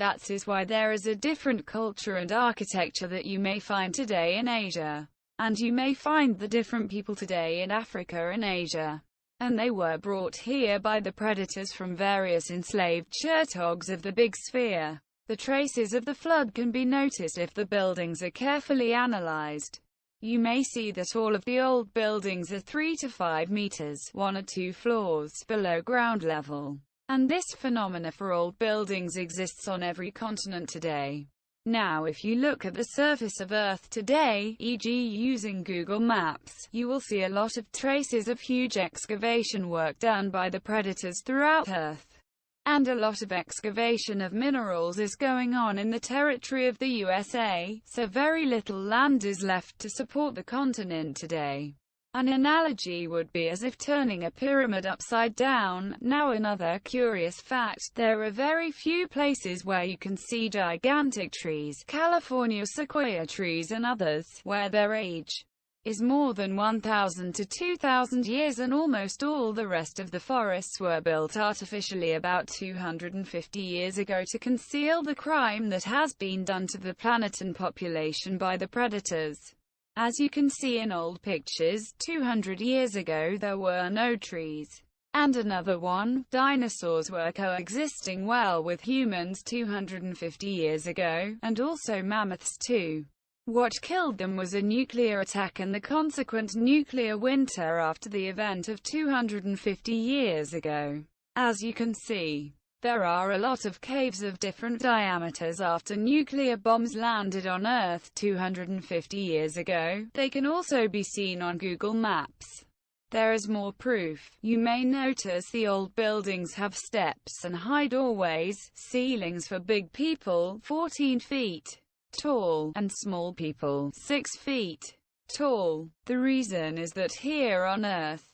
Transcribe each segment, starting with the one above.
That is why there is a different culture and architecture that you may find today in Asia. And you may find the different people today in Africa and Asia. And they were brought here by the predators from various enslaved Chertogs of the Big Sphere. The traces of the flood can be noticed if the buildings are carefully analyzed. You may see that all of the old buildings are 3 to 5 meters, 1 or 2 floors, below ground level. And this phenomena for old buildings exists on every continent today. Now if you look at the surface of Earth today, e.g. using Google Maps, you will see a lot of traces of huge excavation work done by the predators throughout Earth. And a lot of excavation of minerals is going on in the territory of the USA, so very little land is left to support the continent today. An analogy would be as if turning a pyramid upside down. Now another curious fact, there are very few places where you can see gigantic trees, California sequoia trees and others, where their age is more than 1,000 to 2,000 years, and almost all the rest of the forests were built artificially about 250 years ago to conceal the crime that has been done to the planet and population by the predators. As you can see in old pictures, 200 years ago there were no trees. And another one, dinosaurs were coexisting well with humans 250 years ago, and also mammoths too. What killed them was a nuclear attack and the consequent nuclear winter after the event of 250 years ago. As you can see, there are a lot of caves of different diameters after nuclear bombs landed on Earth 250 years ago. They can also be seen on Google Maps. There is more proof. You may notice the old buildings have steps and high doorways, ceilings for big people, 14 feet tall, and small people, 6 feet tall. The reason is that here on Earth,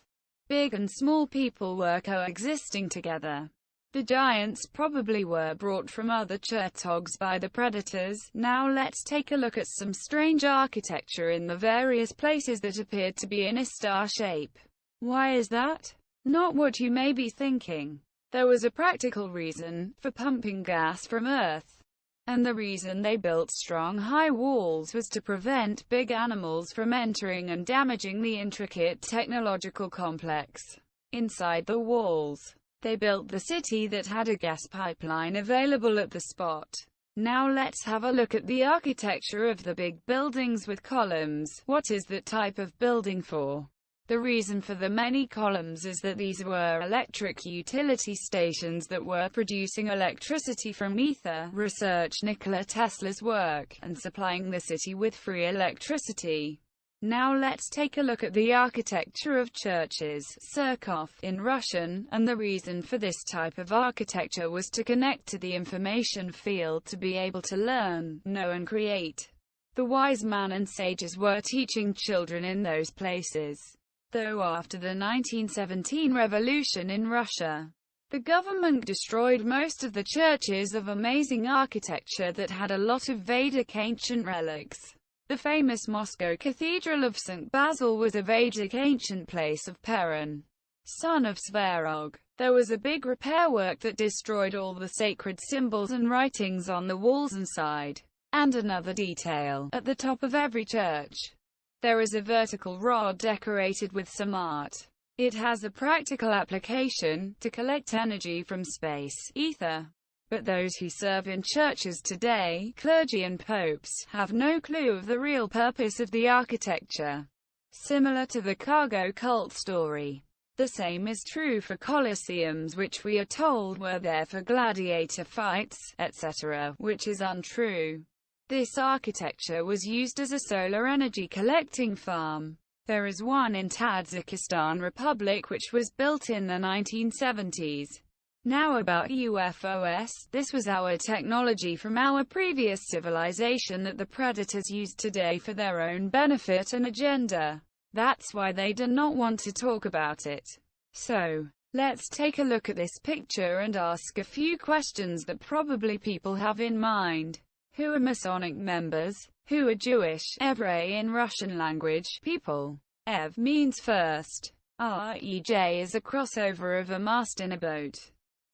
big and small people were coexisting together. The giants probably were brought from other Chertogs by the predators. Now let's take a look at some strange architecture in the various places that appeared to be in a star shape. Why is that? Not what you may be thinking. There was a practical reason for pumping gas from Earth. And the reason they built strong high walls was to prevent big animals from entering and damaging the intricate technological complex inside the walls. They built the city that had a gas pipeline available at the spot. Now let's have a look at the architecture of the big buildings with columns. What is that type of building for? The reason for the many columns is that these were electric utility stations that were producing electricity from ether. Research Nikola Tesla's work, and supplying the city with free electricity. Now let's take a look at the architecture of churches, Cerkov, in Russian, and the reason for this type of architecture was to connect to the information field to be able to learn, know and create. The wise man and sages were teaching children in those places. Though after the 1917 revolution in Russia, the government destroyed most of the churches of amazing architecture that had a lot of Vedic ancient relics. The famous Moscow Cathedral of St. Basil was a Vedic ancient place of Perun, son of Spherical. There was a big repair work that destroyed all the sacred symbols and writings on the walls inside. And another detail, at the top of every church, there is a vertical rod decorated with some art. It has a practical application, to collect energy from space, ether. But those who serve in churches today, clergy and popes, have no clue of the real purpose of the architecture. Similar to the cargo cult story. The same is true for colosseums, which we are told were there for gladiator fights, etc., which is untrue. This architecture was used as a solar energy collecting farm. There is one in Tajikistan Republic which was built in the 1970s. Now about UFOs, this was our technology from our previous civilization that the predators used today for their own benefit and agenda. That's why they do not want to talk about it. So, let's take a look at this picture and ask a few questions that probably people have in mind. Who are Masonic members? Who are Jewish, Evray in Russian language, people? Ev means first. Rej is a crossover of a mast in a boat.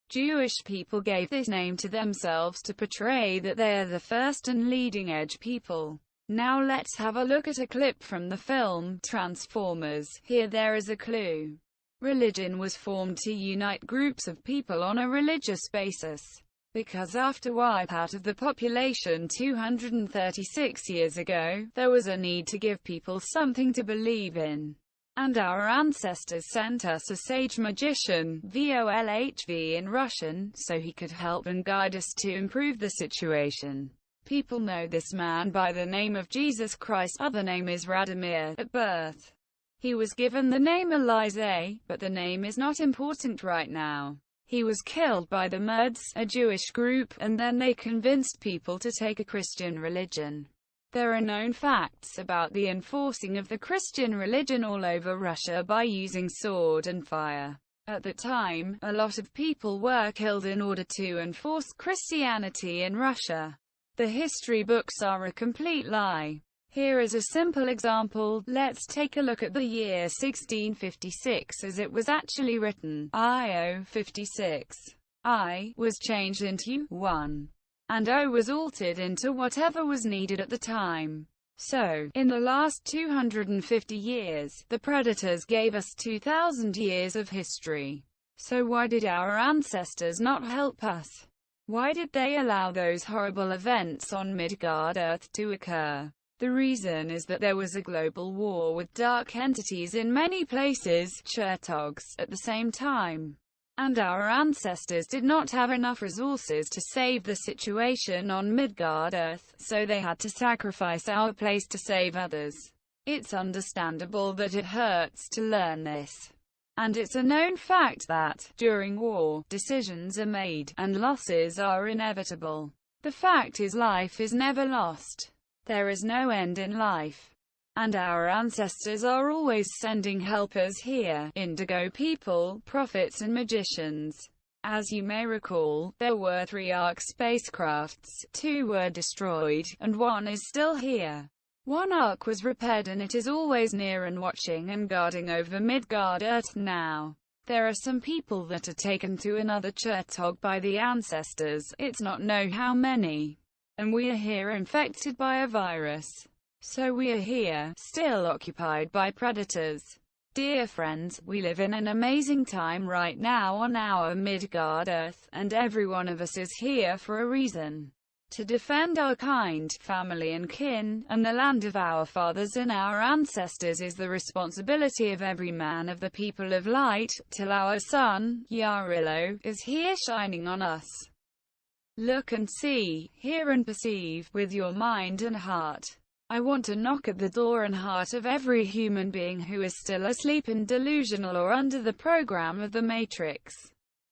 Jewish people gave this name to themselves to portray that they are the first and leading-edge people. Now let's have a look at a clip from the film Transformers. Here there is a clue. Religion was formed to unite groups of people on a religious basis. Because after wipeout of the population 236 years ago, there was a need to give people something to believe in. And our ancestors sent us a sage magician, Vyacheslav in Russian, so he could help and guide us to improve the situation. People know this man by the name of Jesus Christ, other name is Radomir. At birth, he was given the name Elysee, but the name is not important right now. He was killed by the Murds, a Jewish group, and then they convinced people to take a Christian religion. There are known facts about the enforcing of the Christian religion all over Russia by using sword and fire. At the time, a lot of people were killed in order to enforce Christianity in Russia. The history books are a complete lie. Here is a simple example. Let's take a look at the year 1656 as it was actually written. IO 56. I was changed into 1. And O was altered into whatever was needed at the time. So, in the last 250 years, the predators gave us 2,000 years of history. So why did our ancestors not help us? Why did they allow those horrible events on Midgard-Earth to occur? The reason is that there was a global war with dark entities in many places, Chertogs, at the same time. And our ancestors did not have enough resources to save the situation on Midgard-Earth, so they had to sacrifice our place to save others. It's understandable that it hurts to learn this. And it's a known fact that, during war, decisions are made, and losses are inevitable. The fact is life is never lost. There is no end in life. And our ancestors are always sending helpers here, indigo people, prophets and magicians. As you may recall, there were 3 Ark spacecrafts, 2 were destroyed, and 1 is still here. 1 Ark was repaired and it is always near and watching and guarding over Midgard-Earth now. There are some people that are taken to another Chertog by the ancestors, it's not know how many. And we are here infected by a virus. So we are here, still occupied by predators. Dear friends, we live in an amazing time right now on our Midgard-Earth, and every one of us is here for a reason. To defend our kind, family and kin, and the land of our fathers and our ancestors is the responsibility of every man of the people of light, till our sun, Yarilo, is here shining on us. Look and see, hear and perceive, with your mind and heart. I want to knock at the door and heart of every human being who is still asleep and delusional or under the program of the Matrix.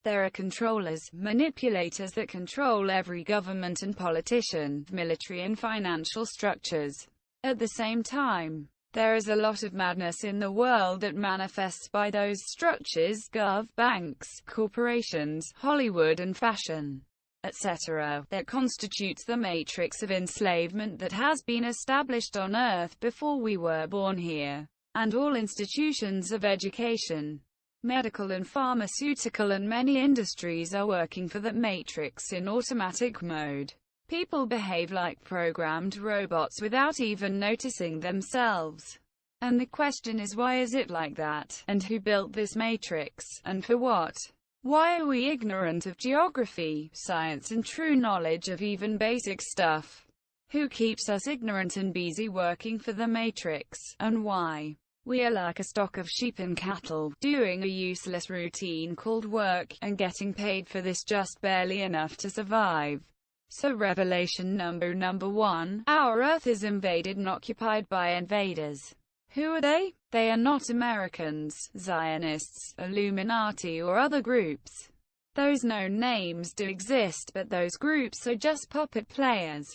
There are controllers, manipulators that control every government and politician, military and financial structures. At the same time, there is a lot of madness in the world that manifests by those structures, banks, corporations, Hollywood and fashion, etc., that constitutes the matrix of enslavement that has been established on Earth before we were born here. And all institutions of education, medical and pharmaceutical and many industries are working for that matrix in automatic mode. People behave like programmed robots without even noticing themselves. And the question is, why is it like that? And who built this matrix? And for what? Why are we ignorant of geography, science and true knowledge of even basic stuff? Who keeps us ignorant and busy working for the matrix? And why? We are like a stock of sheep and cattle, doing a useless routine called work, and getting paid for this just barely enough to survive. So revelation number 1, our Earth is invaded and occupied by invaders. Who are they? They are not Americans, Zionists, Illuminati or other groups. Those known names do exist, but those groups are just puppet players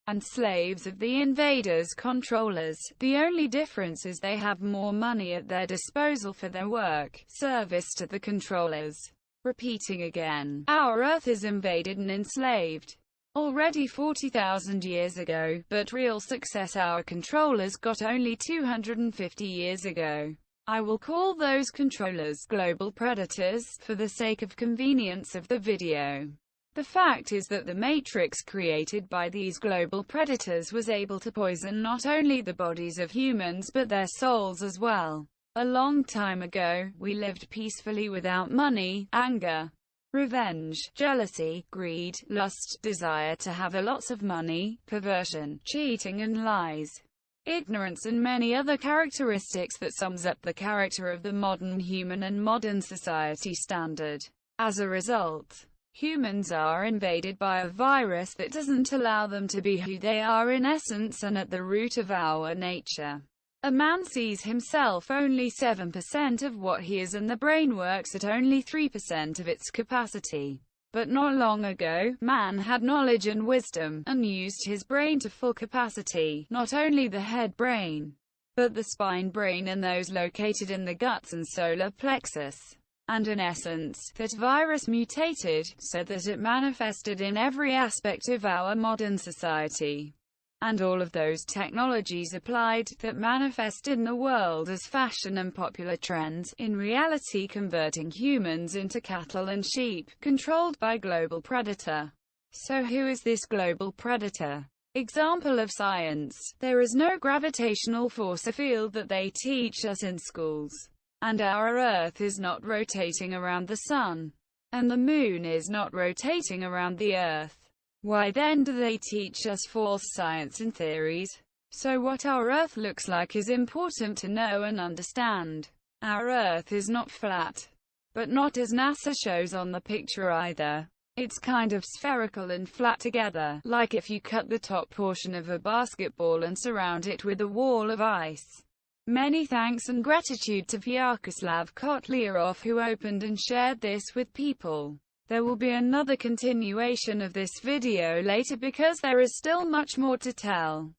and slaves of the invaders' controllers. The only difference is they have more money at their disposal for their work, service to the controllers. Repeating again, our Earth is invaded and enslaved. Already 40,000 years ago, but real success our controllers got only 250 years ago. I will call those controllers global predators, for the sake of convenience of the video. The fact is that the matrix created by these global predators was able to poison not only the bodies of humans but their souls as well. A long time ago, we lived peacefully without money, anger, revenge, jealousy, greed, lust, desire to have lots of money, perversion, cheating and lies, ignorance and many other characteristics that sums up the character of the modern human and modern society standard. As a result, humans are invaded by a virus that doesn't allow them to be who they are in essence and at the root of our nature. A man sees himself only 7% of what he is and the brain works at only 3% of its capacity. But not long ago, man had knowledge and wisdom, and used his brain to full capacity, not only the head brain, but the spine brain and those located in the guts and solar plexus. And in essence, that virus mutated, so that it manifested in every aspect of our modern society. And all of those technologies applied, that manifest in the world as fashion and popular trends, in reality converting humans into cattle and sheep, controlled by global predator. So who is this global predator? Example of science. There is no gravitational force field that they teach us in schools. And our Earth is not rotating around the Sun. And the Moon is not rotating around the Earth. Why then do they teach us false science and theories? So what our Earth looks like is important to know and understand. Our Earth is not flat. But not as NASA shows on the picture either. It's kind of spherical and flat together, like if you cut the top portion of a basketball and surround it with a wall of ice. Many thanks and gratitude to Vyacheslav Kotlyarov who opened and shared this with people. There will be another continuation of this video later because there is still much more to tell.